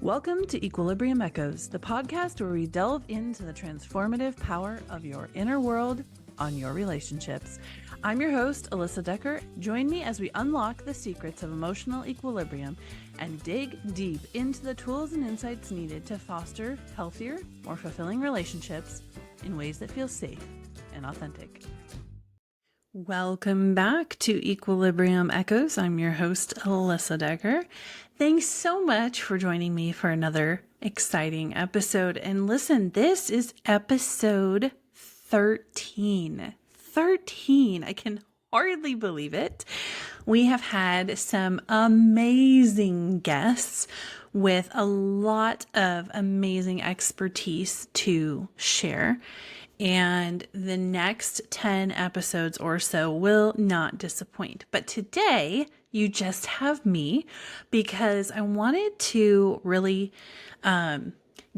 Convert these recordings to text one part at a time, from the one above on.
Welcome to Equilibrium Echoes, the podcast where we delve into the transformative power of your inner world on your relationships. I'm your host, Alyssa Decker. Join me as we unlock the secrets of emotional equilibrium and dig deep into the tools and insights needed to foster healthier, more fulfilling relationships in ways that feel safe and authentic. Welcome back to Equilibrium Echoes. I'm your host, Alyssa Decker. Thanks so much for joining me for another exciting episode. And listen, this is episode 13. 13. I can hardly believe it. We have had some amazing guests with a lot of amazing expertise to share. And the next 10 episodes or so will not disappoint. But today, you just have me because I wanted to really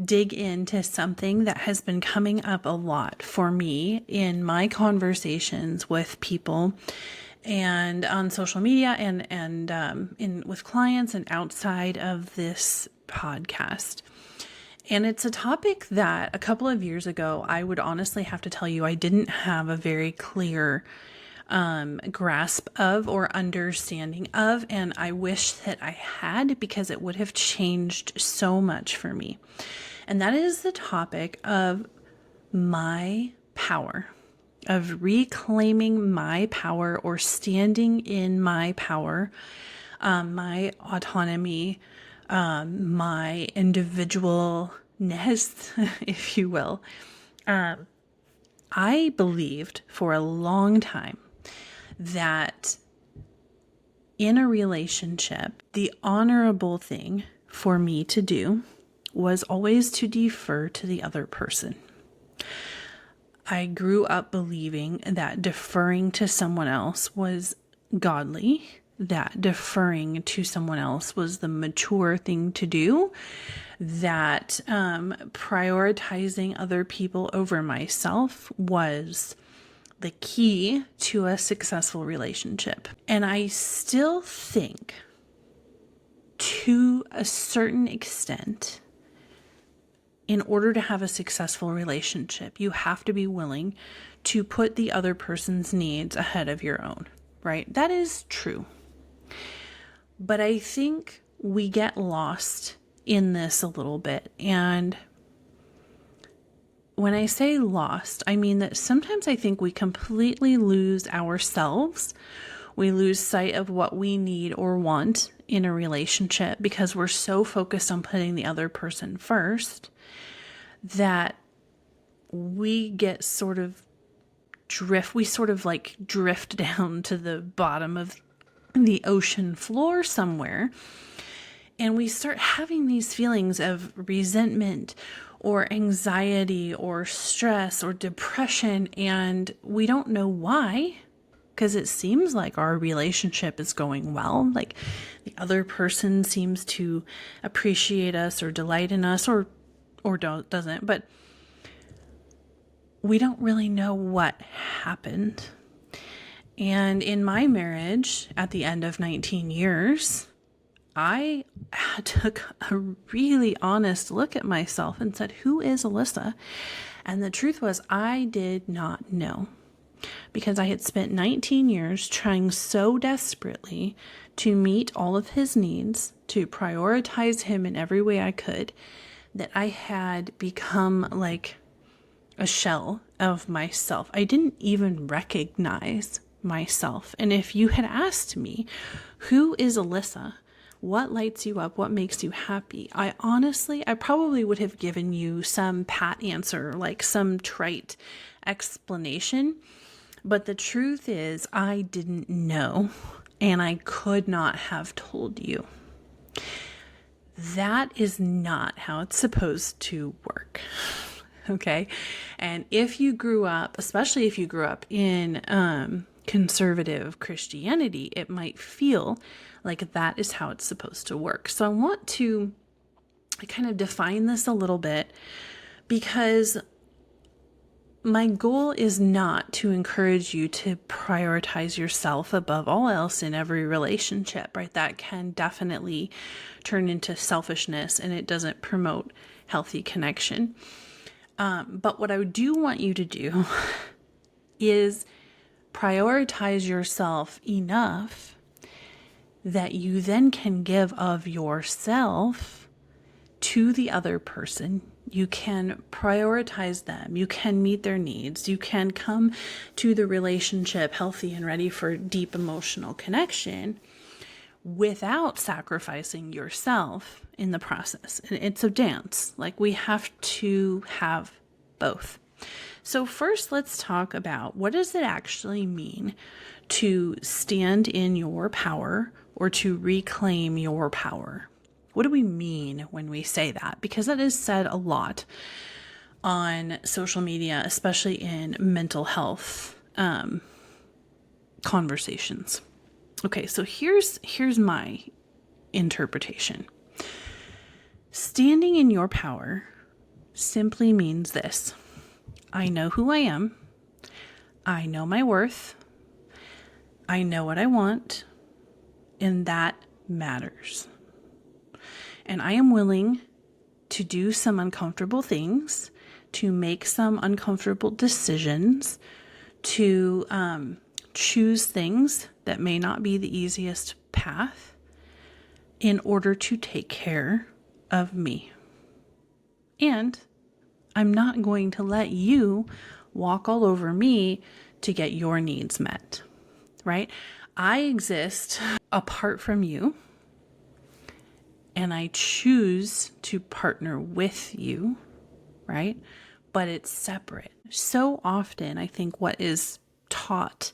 dig into something that has been coming up a lot for me in my conversations with people and on social media and with clients and outside of this podcast. And it's a topic that a couple of years ago, I would honestly have to tell you, I didn't have a very clear grasp of or understanding of. And I wish that I had, because it would have changed so much for me. And that is the topic of my power, of reclaiming my power or standing in my power, my autonomy, my individualness, if you will. I believed for a long time that in a relationship, the honorable thing for me to do was always to defer to the other person. I grew up believing that deferring to someone else was godly, that deferring to someone else was the mature thing to do, that prioritizing other people over myself was the key to a successful relationship. And I still think, to a certain extent, in order to have a successful relationship, you have to be willing to put the other person's needs ahead of your own, right? That is true. But I think we get lost in this a little bit. And when I say lost, I mean that sometimes I think we completely lose ourselves. We lose sight of what we need or want in a relationship because we're so focused on putting the other person first that we get sort of drift down to the bottom of the ocean floor somewhere. And we start having these feelings of resentment or anxiety or stress or depression. And we don't know why, because it seems like our relationship is going well. Like the other person seems to appreciate us or delight in us or doesn't. But we don't really know what happened. And in my marriage, at the end of 19 years, I took a really honest look at myself and said, who is Alyssa? And the truth was, I did not know, because I had spent 19 years trying so desperately to meet all of his needs, to prioritize him in every way I could, that I had become like a shell of myself. I didn't even recognize myself. And if you had asked me, who is Alyssa? What lights you up? What makes you happy? I probably would have given you some pat answer, like some trite explanation. But the truth is, I didn't know, and I could not have told you. That is not how it's supposed to work. Okay. And if you grew up, especially if you grew up in conservative Christianity, it might feel like that is how it's supposed to work. So I want to kind of define this a little bit, because my goal is not to encourage you to prioritize yourself above all else in every relationship, right? That can definitely turn into selfishness and it doesn't promote healthy connection. But what I do want you to do is prioritize yourself enough that you then can give of yourself to the other person. You can prioritize them. You can meet their needs. You can come to the relationship healthy and ready for deep emotional connection without sacrificing yourself in the process. And it's a dance. Like, we have to have both. So first, let's talk about, what does it actually mean to stand in your power or to reclaim your power? What do we mean when we say that? Because that is said a lot on social media, especially in mental health conversations. Okay, so here's my interpretation. Standing in your power simply means this: I know who I am. I know my worth. I know what I want, and that matters. And I am willing to do some uncomfortable things, to make some uncomfortable decisions, to choose things that may not be the easiest path in order to take care of me. And I'm not going to let you walk all over me to get your needs met, right? I exist apart from you, and I choose to partner with you, right? But it's separate. So often, I think what is taught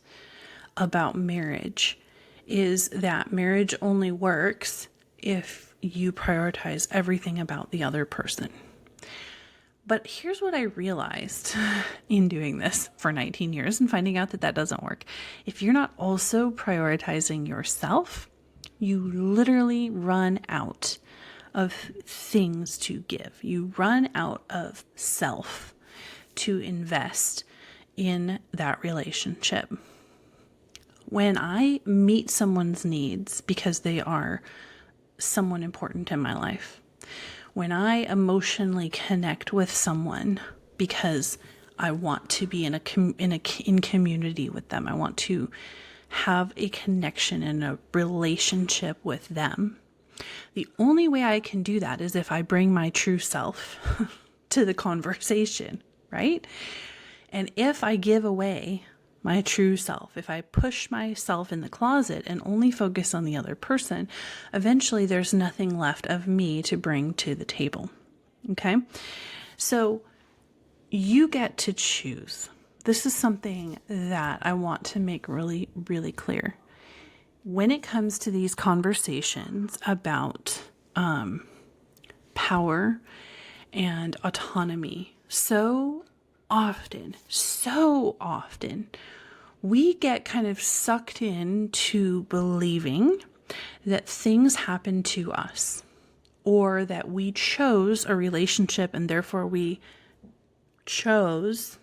about marriage is that marriage only works if you prioritize everything about the other person. But here's what I realized in doing this for 19 years and finding out that that doesn't work. If you're not also prioritizing yourself, you literally run out of things to give. You run out of self to invest in that relationship. When I meet someone's needs because they are someone important in my life, when I emotionally connect with someone because I want to be in community with them, I want to have a connection and a relationship with them, the only way I can do that is if I bring my true self to the conversation, right? And if I give away my true self, if I push myself in the closet and only focus on the other person, eventually there's nothing left of me to bring to the table. Okay? So you get to choose. This is something that I want to make really, really clear. When it comes to these conversations about power and autonomy, so often, we get kind of sucked into believing that things happen to us, or that we chose a relationship and therefore we chose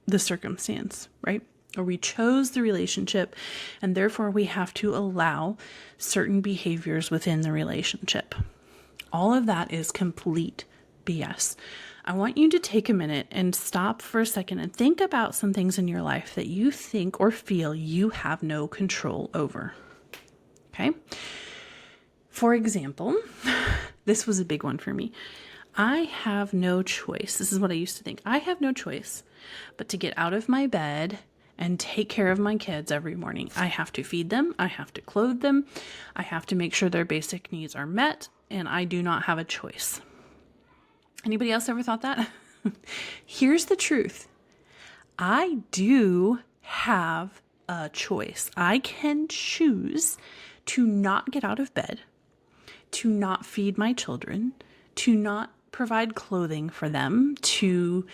the circumstance, right? Or we chose the relationship and therefore we have to allow certain behaviors within the relationship. All of that is complete BS. I want you to take a minute and stop for a second and think about some things in your life that you think or feel you have no control over. Okay? For example, this was a big one for me. I have no choice. This is what I used to think. I have no choice but to get out of my bed and take care of my kids every morning. I have to feed them. I have to clothe them. I have to make sure their basic needs are met, and I do not have a choice. Anybody else ever thought that? Here's the truth. I do have a choice. I can choose to not get out of bed, to not feed my children, to not provide clothing for them, to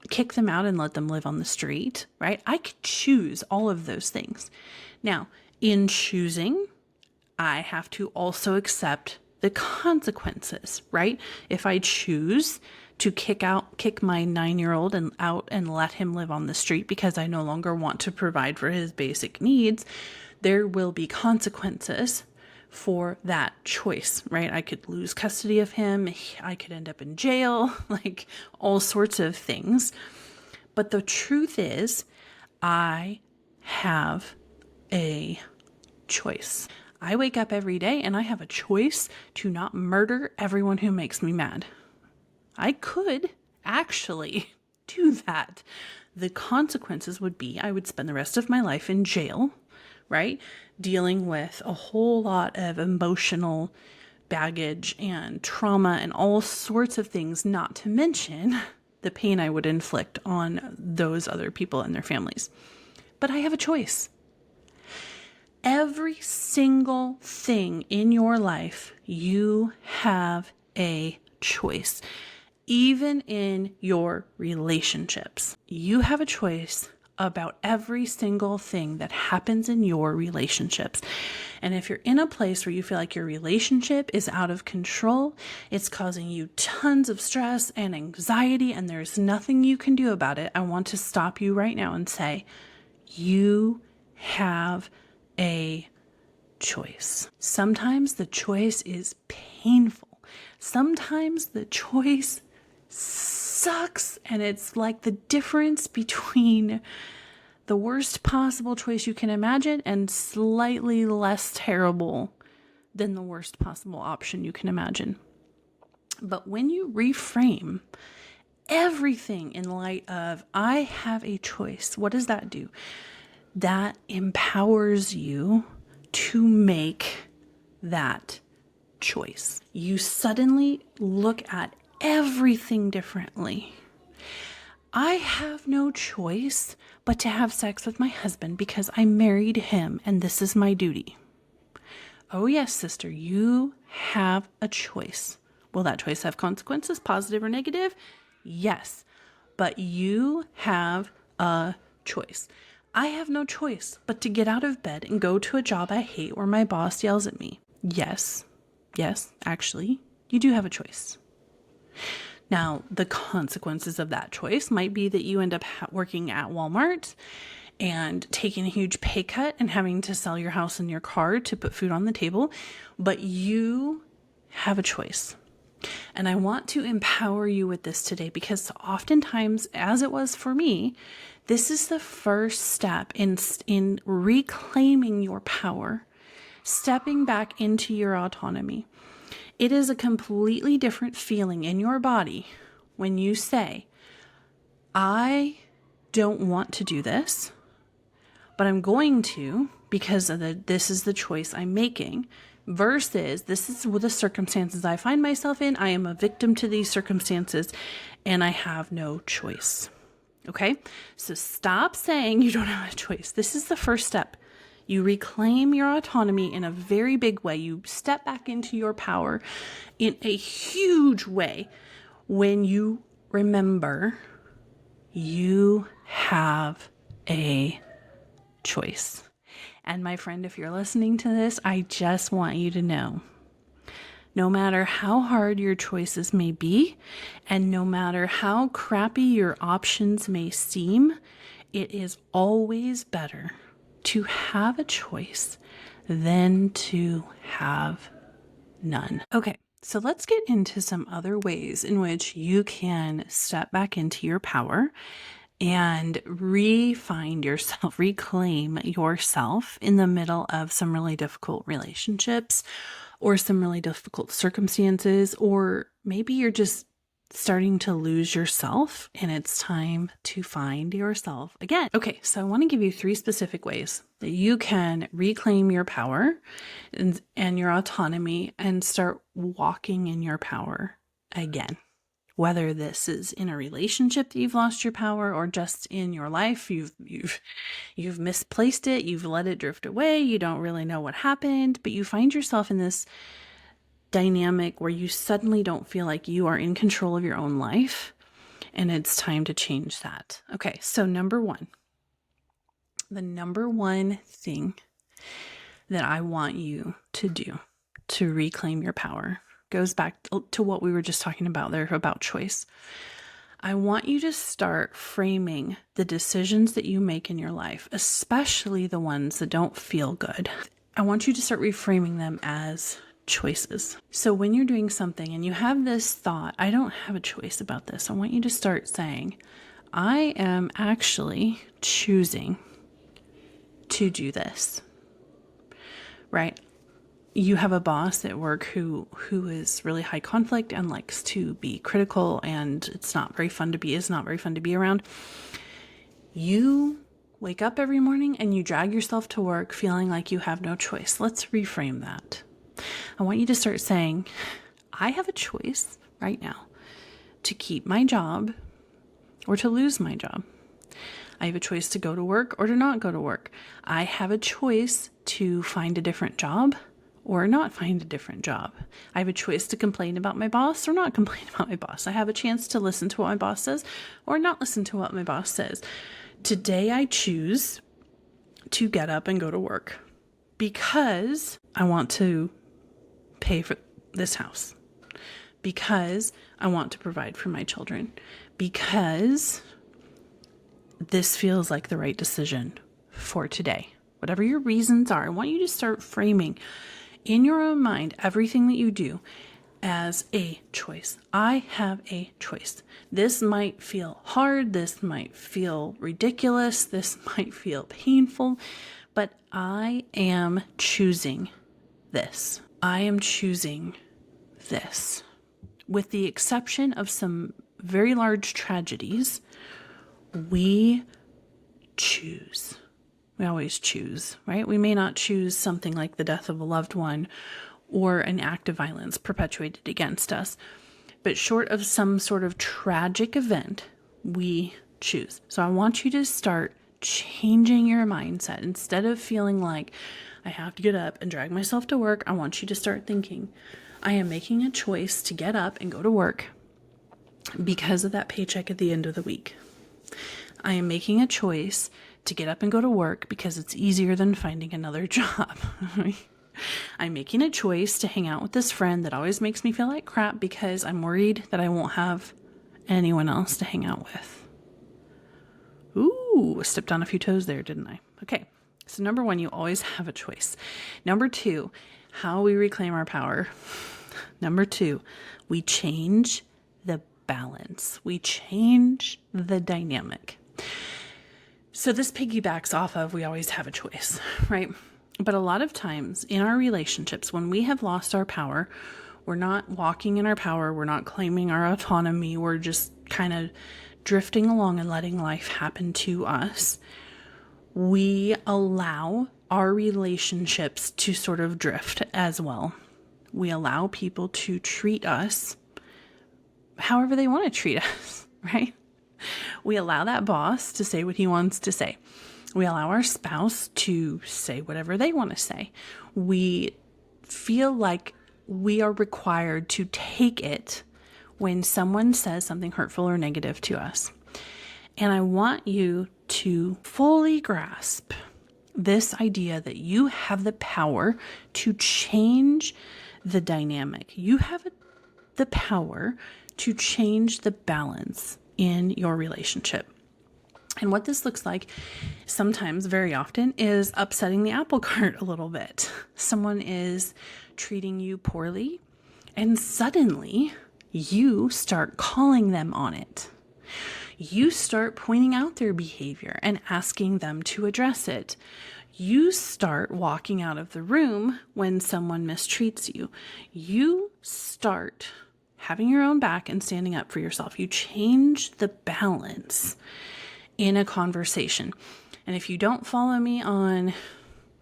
kick them out and let them live on the street, right? I could choose all of those things. Now, in choosing, I have to also accept the consequences, right? If I choose to kick my 9-year-old and out and let him live on the street because I no longer want to provide for his basic needs, there will be consequences for that choice, right? I could lose custody of him. I could end up in jail, like all sorts of things. But the truth is, I have a choice. I wake up every day and I have a choice to not murder everyone who makes me mad. I could actually do that. The consequences would be I would spend the rest of my life in jail, right? Dealing with a whole lot of emotional baggage and trauma and all sorts of things, not to mention the pain I would inflict on those other people and their families. But I have a choice. Every single thing in your life, you have a choice. Even in your relationships, you have a choice about every single thing that happens in your relationships. And if you're in a place where you feel like your relationship is out of control, it's causing you tons of stress and anxiety, and there's nothing you can do about it, I want to stop you right now and say, you have a choice. Sometimes the choice is painful. Sometimes the choice sucks, and it's like the difference between the worst possible choice you can imagine and slightly less terrible than the worst possible option you can imagine. But when you reframe everything in light of, I have a choice, what does that do? That empowers you to make that choice. You suddenly look at everything differently. I have no choice but to have sex with my husband because I married him and this is my duty. Oh yes, sister, you have a choice. Will that choice have consequences, positive or negative? Yes, but you have a choice. I have no choice but to get out of bed and go to a job I hate where my boss yells at me. Yes, actually, you do have a choice. Now, the consequences of that choice might be that you end up working at Walmart and taking a huge pay cut and having to sell your house and your car to put food on the table, but you have a choice. And I want to empower you with this today because oftentimes, as it was for me, this is the first step in reclaiming your power, stepping back into your autonomy. It is a completely different feeling in your body when you say, I don't want to do this, but I'm going to because this is the choice I'm making, versus this is the circumstances I find myself in. I am a victim to these circumstances and I have no choice. Okay, so stop saying you don't have a choice. This is the first step. You reclaim your autonomy in a very big way. You step back into your power in a huge way when you remember you have a choice. And my friend, if you're listening to this, I just want you to know, no matter how hard your choices may be, and no matter how crappy your options may seem, it is always better to have a choice than to have none. Okay, so let's get into some other ways in which you can step back into your power and re-find yourself, reclaim yourself in the middle of some really difficult relationships or some really difficult circumstances, or maybe you're just starting to lose yourself and it's time to find yourself again. Okay, so I want to give you 3 specific ways that you can reclaim your power and your autonomy and start walking in your power again. Whether this is in a relationship that you've lost your power or just in your life, you've misplaced it, you've let it drift away, you don't really know what happened, but you find yourself in this dynamic where you suddenly don't feel like you are in control of your own life, and it's time to change that. Okay, so the number one thing that I want you to do to reclaim your power. Goes back to what we were just talking about there about choice. I want you to start framing the decisions that you make in your life, especially the ones that don't feel good. I want you to start reframing them as choices. So when you're doing something and you have this thought, I don't have a choice about this, I want you to start saying, I am actually choosing to do this, right? You have a boss at work who is really high conflict and likes to be critical, and is not very fun to be around. You wake up every morning and you drag yourself to work feeling like you have no choice. Let's reframe that. I want you to start saying, I have a choice right now to keep my job or to lose my job. I have a choice to go to work or to not go to work. I have a choice to find a different job or not find a different job. I have a choice to complain about my boss or not complain about my boss. I have a chance to listen to what my boss says or not listen to what my boss says. Today I choose to get up and go to work because I want to pay for this house, because I want to provide for my children, because this feels like the right decision for today. Whatever your reasons are, I want you to start framing in your own mind everything that you do as a choice. I have a choice. This might feel hard. This might feel ridiculous. This might feel painful, but I am choosing this. I am choosing this. With the exception of some very large tragedies, we choose. We always choose, right? We may not choose something like the death of a loved one or an act of violence perpetuated against us, but short of some sort of tragic event, we choose. So I want you to start changing your mindset. Instead of feeling like I have to get up and drag myself to work, I want you to start thinking, I am making a choice to get up and go to work because of that paycheck at the end of the week. I am making a choice to get up and go to work because it's easier than finding another job. I'm making a choice to hang out with this friend that always makes me feel like crap because I'm worried that I won't have anyone else to hang out with. Ooh, stepped on a few toes there, didn't I? Okay, so number one, you always have a choice. Number two, how we reclaim our power. Number two, we change the balance. We change the dynamic. So this piggybacks off of we always have a choice, right? But a lot of times in our relationships, when we have lost our power, we're not walking in our power, we're not claiming our autonomy, we're just kind of drifting along and letting life happen to us. We allow our relationships to sort of drift as well. We allow people to treat us however they want to treat us, right? We allow that boss to say what he wants to say. We allow our spouse to say whatever they want to say. We feel like we are required to take it when someone says something hurtful or negative to us. And I want you to fully grasp this idea that you have the power to change the dynamic. You have the power to change the balance in your relationship. And what this looks like sometimes, very often, is upsetting the apple cart a little bit. Someone is treating you poorly, and suddenly you start calling them on it. You start pointing out their behavior and asking them to address it. You start walking out of the room when someone mistreats you. You start having your own back and standing up for yourself. You change the balance in a conversation. And if you don't follow me on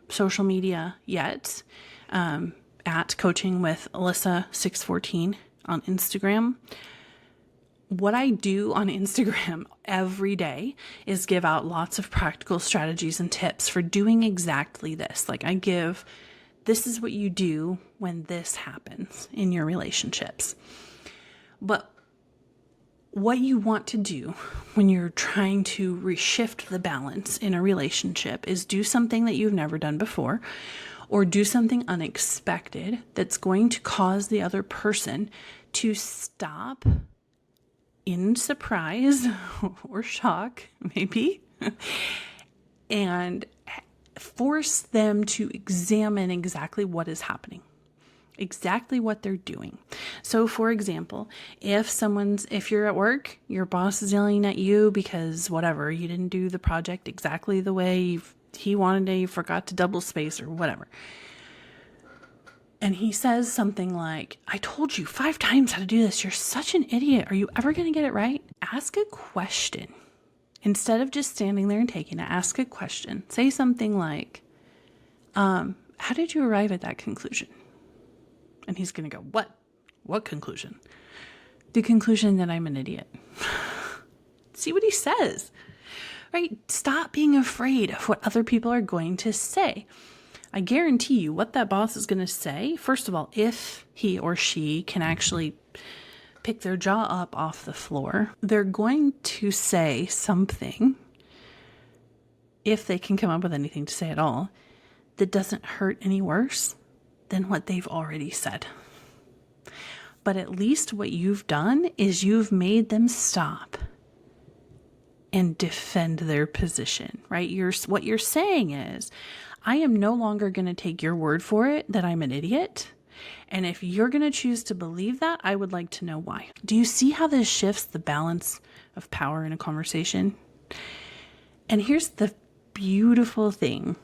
social media yet, at Coaching with Alyssa 614 on Instagram, what I do on Instagram every day is give out lots of practical strategies and tips for doing exactly this. Like I give, this is what you do when this happens in your relationships. But what you want to do when you're trying to reshift the balance in a relationship is do something that you've never done before, or do something unexpected that's going to cause the other person to stop in surprise or shock, maybe, and force them to examine exactly what is happening, exactly what they're doing. So for example, if you're at work, your boss is yelling at you because whatever, you didn't do the project exactly the way he wanted it, you forgot to double space or whatever. And he says something like, I told you 5 times how to do this. You're such an idiot. Are you ever going to get it right? Ask a question. Instead of just standing there and taking it, ask a question. Say something like, how did you arrive at that conclusion? And he's going to go, what? What conclusion? The conclusion that I'm an idiot. See what he says, right? Stop being afraid of what other people are going to say. I guarantee you what that boss is going to say. First of all, if he or she can actually pick their jaw up off the floor, they're going to say something, if they can come up with anything to say at all, that doesn't hurt any worse than what they've already said. But at least what you've done is you've made them stop and defend their position, right? What you're saying is, I am no longer going to take your word for it that I'm an idiot. And if you're going to choose to believe that, I would like to know why. Do you see how this shifts the balance of power in a conversation? And here's the beautiful thing.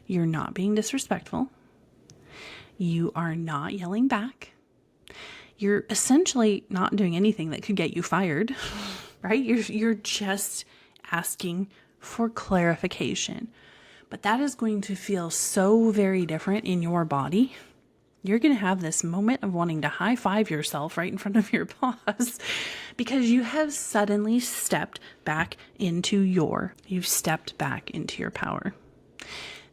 You're not being disrespectful. You are not yelling back. You're essentially not doing anything that could get you fired, right? You're just asking for clarification. But that is going to feel so very different in your body. You're going to have this moment of wanting to high five yourself right in front of your boss because you have suddenly stepped back into your power.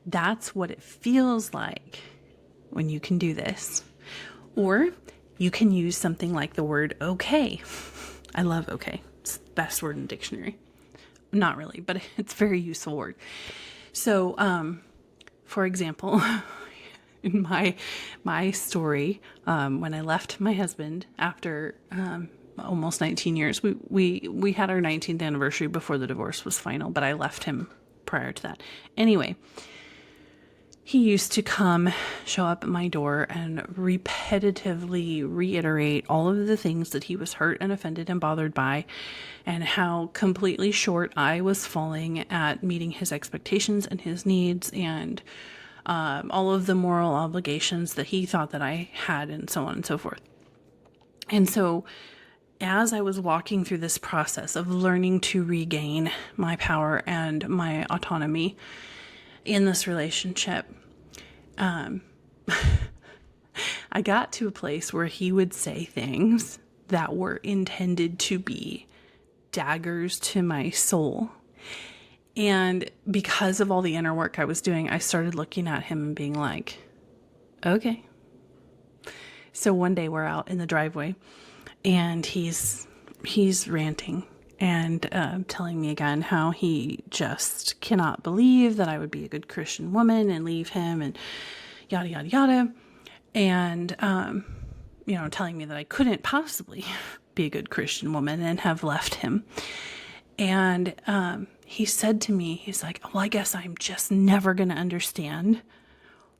That's what it feels like when you can do this. Or you can use something like the word okay. I love okay. It's the best word in the dictionary. Not really, but it's a very useful word. So, for example, in my story, when I left my husband after almost 19 years, we had our 19th anniversary before the divorce was final, but I left him prior to that. Anyway, he used to come show up at my door and repetitively reiterate all of the things that he was hurt and offended and bothered by, and how completely short I was falling at meeting his expectations and his needs, and all of the moral obligations that he thought that I had, and so on and so forth. And so as I was walking through this process of learning to regain my power and my autonomy in this relationship, I got to a place where he would say things that were intended to be daggers to my soul. And because of all the inner work I was doing, I started looking at him and being like, okay. So one day we're out in the driveway and he's ranting and telling me again how he just cannot believe that I would be a good Christian woman and leave him and yada, yada, yada. And, telling me that I couldn't possibly be a good Christian woman and have left him. And he said to me, he's like, well, I guess I'm just never going to understand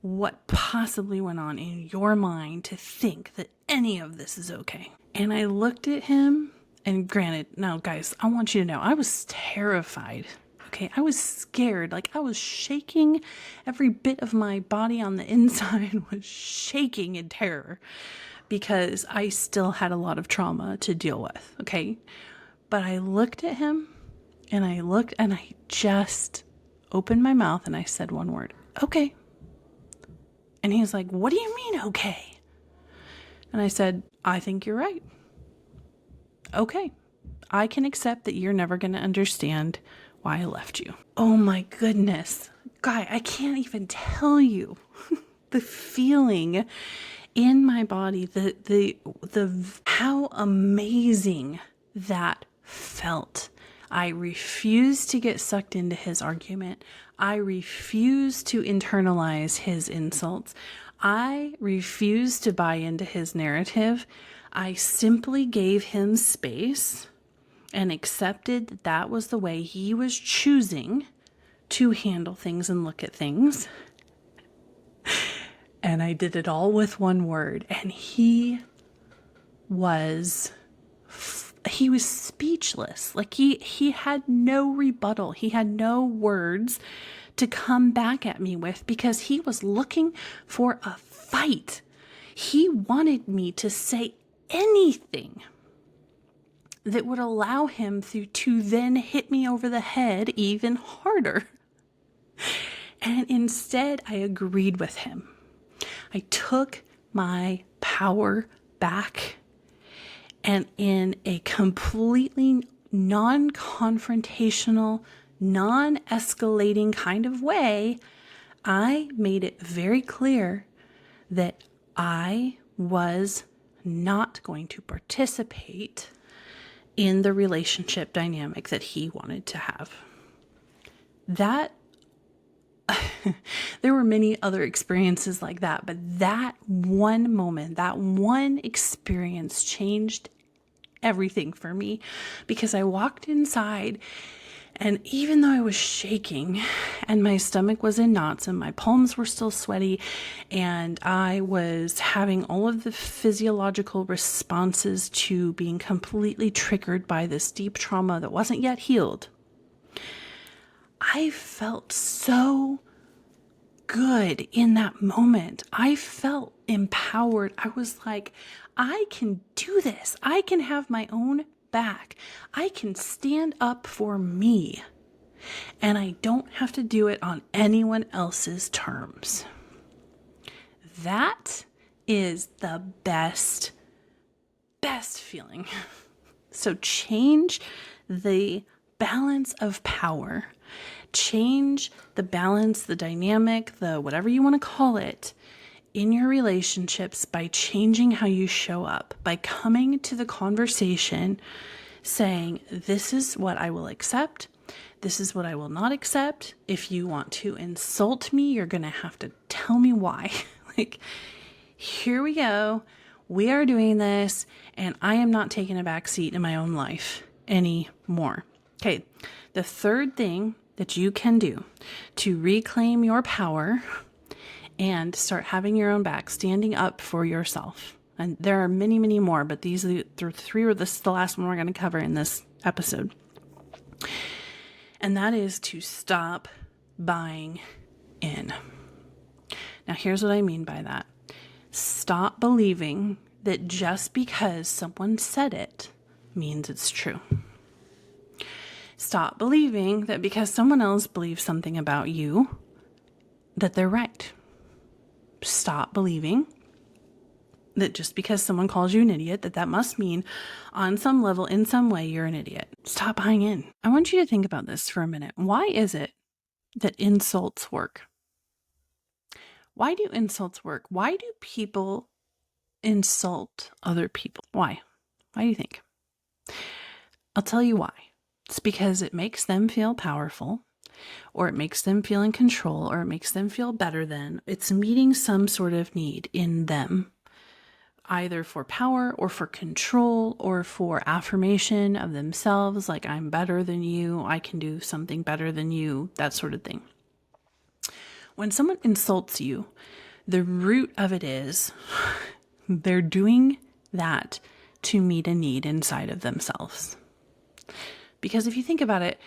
what possibly went on in your mind to think that any of this is okay. And I looked at him. And granted, now guys, I want you to know, I was terrified. Okay, I was scared. Like I was shaking. Every bit of my body on the inside was shaking in terror because I still had a lot of trauma to deal with. Okay, but I looked at him and I just opened my mouth and I said one word, okay. And he's like, what do you mean, okay? And I said, I think you're right. Okay, I can accept that you're never going to understand why I left you. Oh my goodness. Guy, I can't even tell you the feeling in my body, the how amazing that felt. I refuse to get sucked into his argument. I refuse to internalize his insults. I refuse to buy into his narrative. I simply gave him space and accepted that that was the way he was choosing to handle things and look at things. And I did it all with one word. And he was speechless. Like he had no rebuttal. He had no words to come back at me with because he was looking for a fight. He wanted me to say anything that would allow him to then hit me over the head even harder. And instead, I agreed with him. I took my power back, and in a completely non-confrontational, non-escalating kind of way, I made it very clear that I was not going to participate in the relationship dynamic that he wanted to have. That there were many other experiences like that, but that one moment, that one experience changed everything for me, because I walked inside, and even though I was shaking and my stomach was in knots and my palms were still sweaty and I was having all of the physiological responses to being completely triggered by this deep trauma that wasn't yet healed, I felt so good in that moment. I felt empowered. I was like, I can do this. I can have my own back. I can stand up for me. And I don't have to do it on anyone else's terms. That is the best feeling. So change the balance of power. Change the balance, the dynamic, the whatever you want to call it, in your relationships by changing how you show up, by coming to the conversation saying, this is what I will accept. This is what I will not accept. If you want to insult me, you're going to have to tell me why. Like, here we go. We are doing this, and I am not taking a back seat in my own life anymore. Okay. The third thing that you can do to reclaim your power and start having your own back, standing up for yourself. And there are many, many more, but these are the three, or this is the last one we're going to cover in this episode. And that is to stop buying in. Now, here's what I mean by that. Stop believing that just because someone said it means it's true. Stop believing that because someone else believes something about you, that they're right. Stop believing that just because someone calls you an idiot, that must mean on some level, in some way, you're an idiot. Stop buying in. I want you to think about this for a minute. Why is it that insults work? Why do insults work? Why do people insult other people? Why? Why do you think? I'll tell you why. It's because it makes them feel powerful, or it makes them feel in control, or it makes them feel better than. It's meeting some sort of need in them, either for power or for control or for affirmation of themselves, like I'm better than you, I can do something better than you, that sort of thing. When someone insults you, the root of it is they're doing that to meet a need inside of themselves. Because if you think about it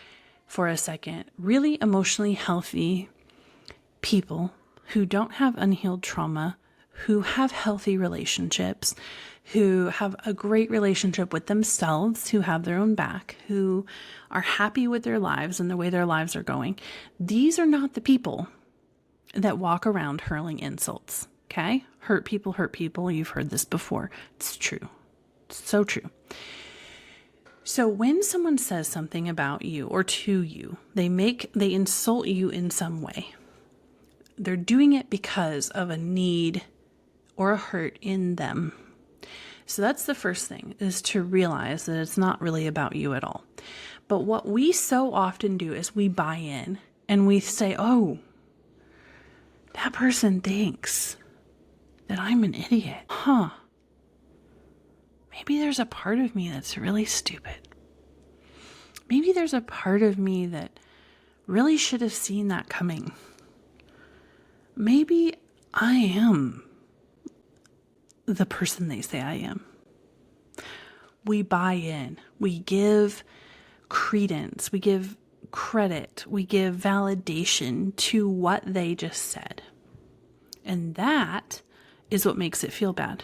for a second, really emotionally healthy people who don't have unhealed trauma, who have healthy relationships, who have a great relationship with themselves, who have their own back, who are happy with their lives and the way their lives are going, these are not the people that walk around hurling insults, okay? Hurt people. You've heard this before. It's true. It's so true. So when someone says something about you or to you, they insult you in some way. They're doing it because of a need or a hurt in them. So that's the first thing, is to realize that it's not really about you at all. But what we so often do is we buy in and we say, oh, that person thinks that I'm an idiot. Huh. Maybe there's a part of me that's really stupid. Maybe there's a part of me that really should have seen that coming. Maybe I am the person they say I am. We buy in. We give credence. We give credit. We give validation to what they just said. And that is what makes it feel bad.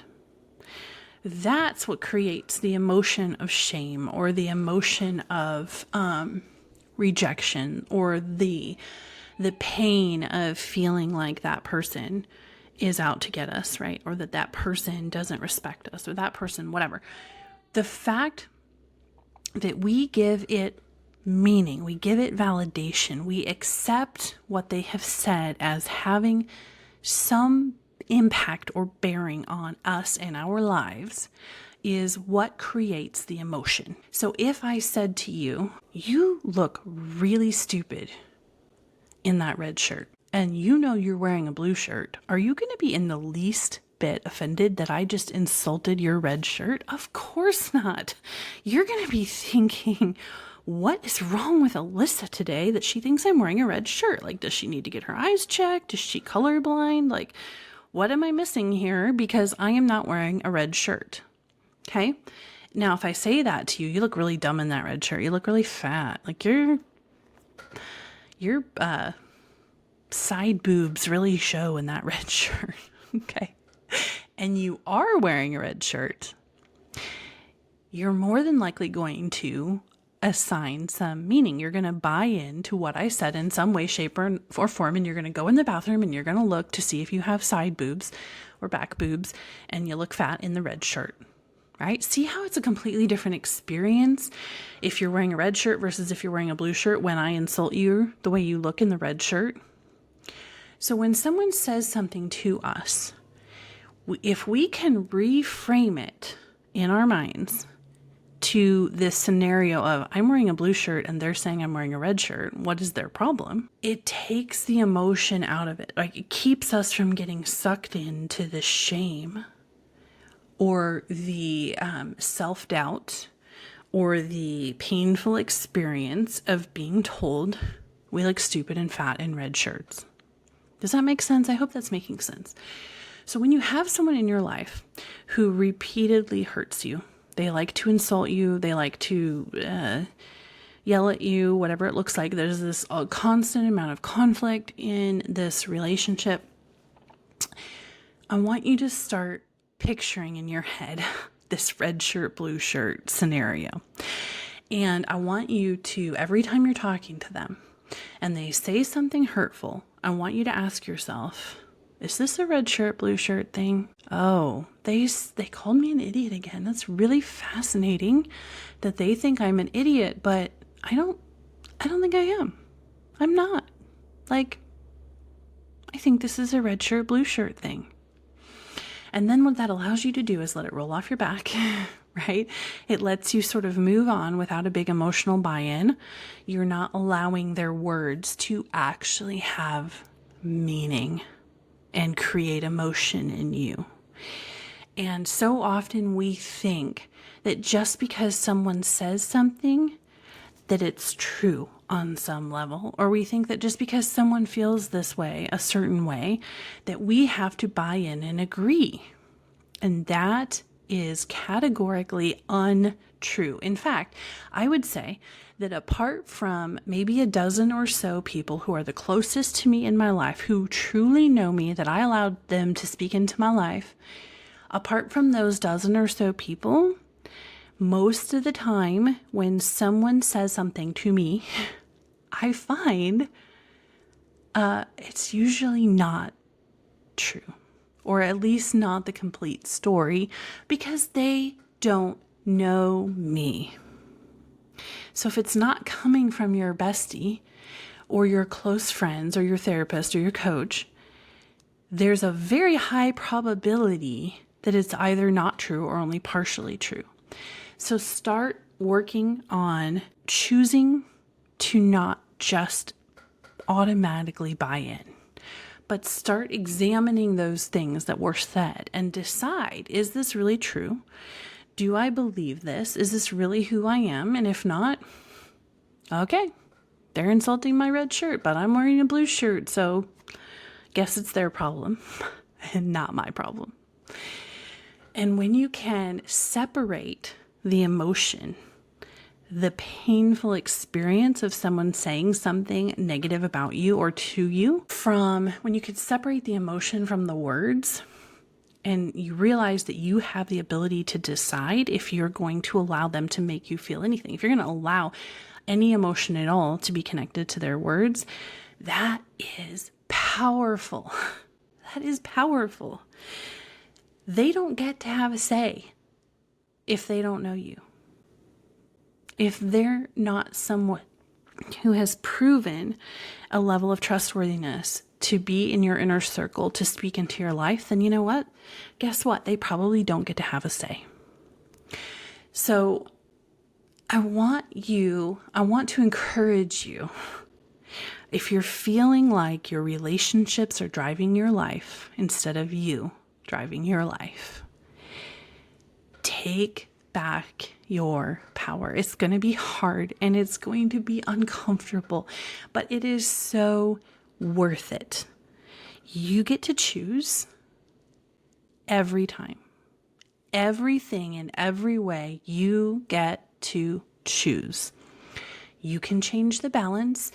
That's what creates the emotion of shame or the emotion of rejection or the pain of feeling like that person is out to get us, right? Or that person doesn't respect us or that person, whatever. The fact that we give it meaning, we give it validation, we accept what they have said as having some impact or bearing on us and our lives is what creates the emotion. So if I said to you, you look really stupid in that red shirt, and you know you're wearing a blue shirt, are you going to be in the least bit offended that I just insulted your red shirt? Of course not. You're going to be thinking, what is wrong with Alyssa today that she thinks I'm wearing a red shirt? Like, does she need to get her eyes checked? Is she colorblind? Like, what am I missing here? Because I am not wearing a red shirt. Okay. Now, if I say that to you, you look really dumb in that red shirt. You look really fat. Like your side boobs really show in that red shirt. Okay. And you are wearing a red shirt. You're more than likely going to assign some meaning. You're going to buy into what I said in some way, shape, or form, and you're going to go in the bathroom and you're going to look to see if you have side boobs or back boobs and you look fat in the red shirt, right? See how it's a completely different experience if you're wearing a red shirt versus if you're wearing a blue shirt when I insult you the way you look in the red shirt. So when someone says something to us, if we can reframe it in our minds to this scenario of I'm wearing a blue shirt and they're saying I'm wearing a red shirt, what is their problem? It takes the emotion out of it. Like, it keeps us from getting sucked into the shame or the self-doubt or the painful experience of being told we look stupid and fat in red shirts. Does that make sense? I hope that's making sense. So when you have someone in your life who repeatedly hurts you, they like to insult you, they like to yell at you, whatever it looks like. There's this constant amount of conflict in this relationship. I want you to start picturing in your head this red shirt, blue shirt scenario. And I want you to, every time you're talking to them and they say something hurtful, I want you to ask yourself, is this a red shirt, blue shirt thing? Oh, they called me an idiot again. That's really fascinating that they think I'm an idiot, but I don't think I am. I'm not. Like, I think this is a red shirt, blue shirt thing. And then what that allows you to do is let it roll off your back, right? It lets you sort of move on without a big emotional buy-in. You're not allowing their words to actually have meaning and create emotion in you. And so often we think that just because someone says something, that it's true on some level, or we think that just because someone feels this way, a certain way, that we have to buy in and agree. And that is categorically untrue. In fact, I would say that apart from maybe a dozen or so people who are the closest to me in my life, who truly know me, that I allowed them to speak into my life, apart from those dozen or so people, most of the time when someone says something to me, I find it's usually not true, or at least not the complete story, because they don't know me. So if it's not coming from your bestie or your close friends or your therapist or your coach, there's a very high probability that it's either not true or only partially true. So start working on choosing to not just automatically buy in, but start examining those things that were said and decide, is this really true? Do I believe this? Is this really who I am? And if not, okay, they're insulting my red shirt, but I'm wearing a blue shirt, so guess it's their problem and not my problem. And when you can separate the emotion, the painful experience of someone saying something negative about you or to you, from when you could separate the emotion from the words, and you realize that you have the ability to decide if you're going to allow them to make you feel anything. If you're going to allow any emotion at all to be connected to their words, that is powerful. That is powerful. They don't get to have a say if they don't know you. If they're not someone who has proven a level of trustworthiness to be in your inner circle, to speak into your life, then you know what? Guess what? They probably don't get to have a say. So I want to encourage you, if you're feeling like your relationships are driving your life instead of you driving your life, take back your power. It's going to be hard and it's going to be uncomfortable, but it is so worth it. You get to choose every time. Everything in every way, you get to choose. You can change the balance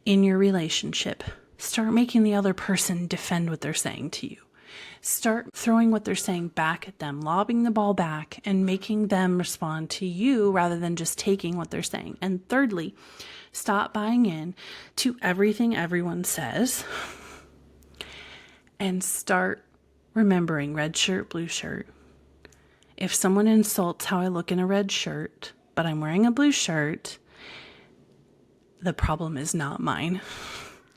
in your relationship. Start making the other person defend what they're saying to you. Start throwing what they're saying back at them, lobbing the ball back and making them respond to you rather than just taking what they're saying. And thirdly, stop buying in to everything everyone says and start remembering red shirt, blue shirt. If someone insults how I look in a red shirt, but I'm wearing a blue shirt, the problem is not mine.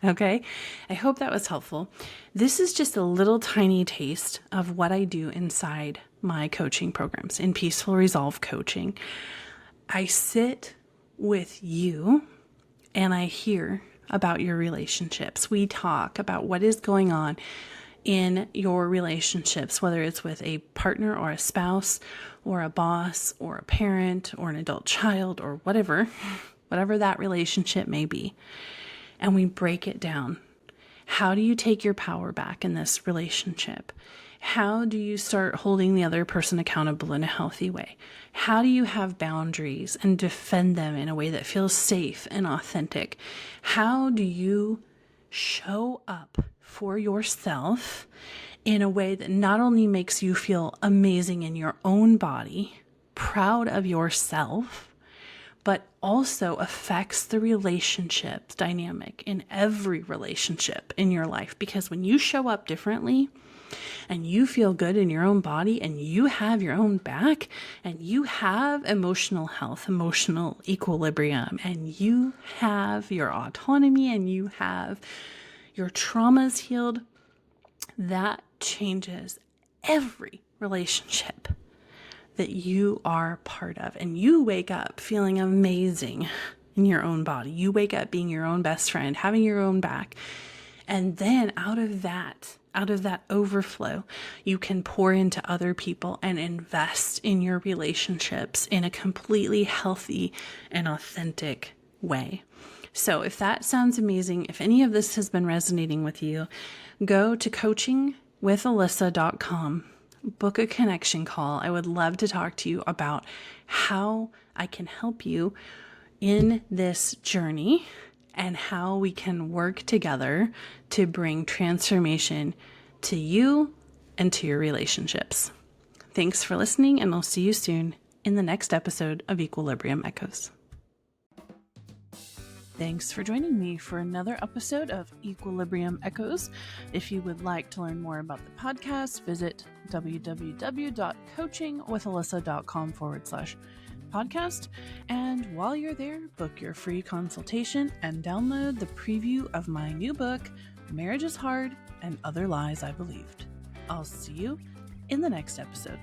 Okay, I hope that was helpful. This is just a little tiny taste of what I do inside my coaching programs. In Peaceful Resolve Coaching, I sit with you and I hear about your relationships. We talk about what is going on in your relationships, whether it's with a partner or a spouse or a boss or a parent or an adult child or whatever that relationship may be. And we break it down. How do you take your power back in this relationship? How do you start holding the other person accountable in a healthy way? How do you have boundaries and defend them in a way that feels safe and authentic? How do you show up for yourself in a way that not only makes you feel amazing in your own body, proud of yourself, but also affects the relationship dynamic in every relationship in your life? Because when you show up differently and you feel good in your own body and you have your own back and you have emotional health, emotional equilibrium, and you have your autonomy and you have your traumas healed, that changes every relationship that you are part of. And you wake up feeling amazing in your own body. You wake up being your own best friend, having your own back. And then out of that overflow, you can pour into other people and invest in your relationships in a completely healthy and authentic way. So if that sounds amazing, if any of this has been resonating with you, go to coachingwithalyssa.com. Book a connection call. I would love to talk to you about how I can help you in this journey and how we can work together to bring transformation to you and to your relationships. Thanks for listening, and I'll see you soon in the next episode of Equilibrium Echoes. Thanks for joining me for another episode of Equilibrium Echoes. If you would like to learn more about the podcast, visit www.coachingwithalyssa.com/podcast. And while you're there, book your free consultation and download the preview of my new book, Marriage is Hard and Other Lies I Believed. I'll see you in the next episode.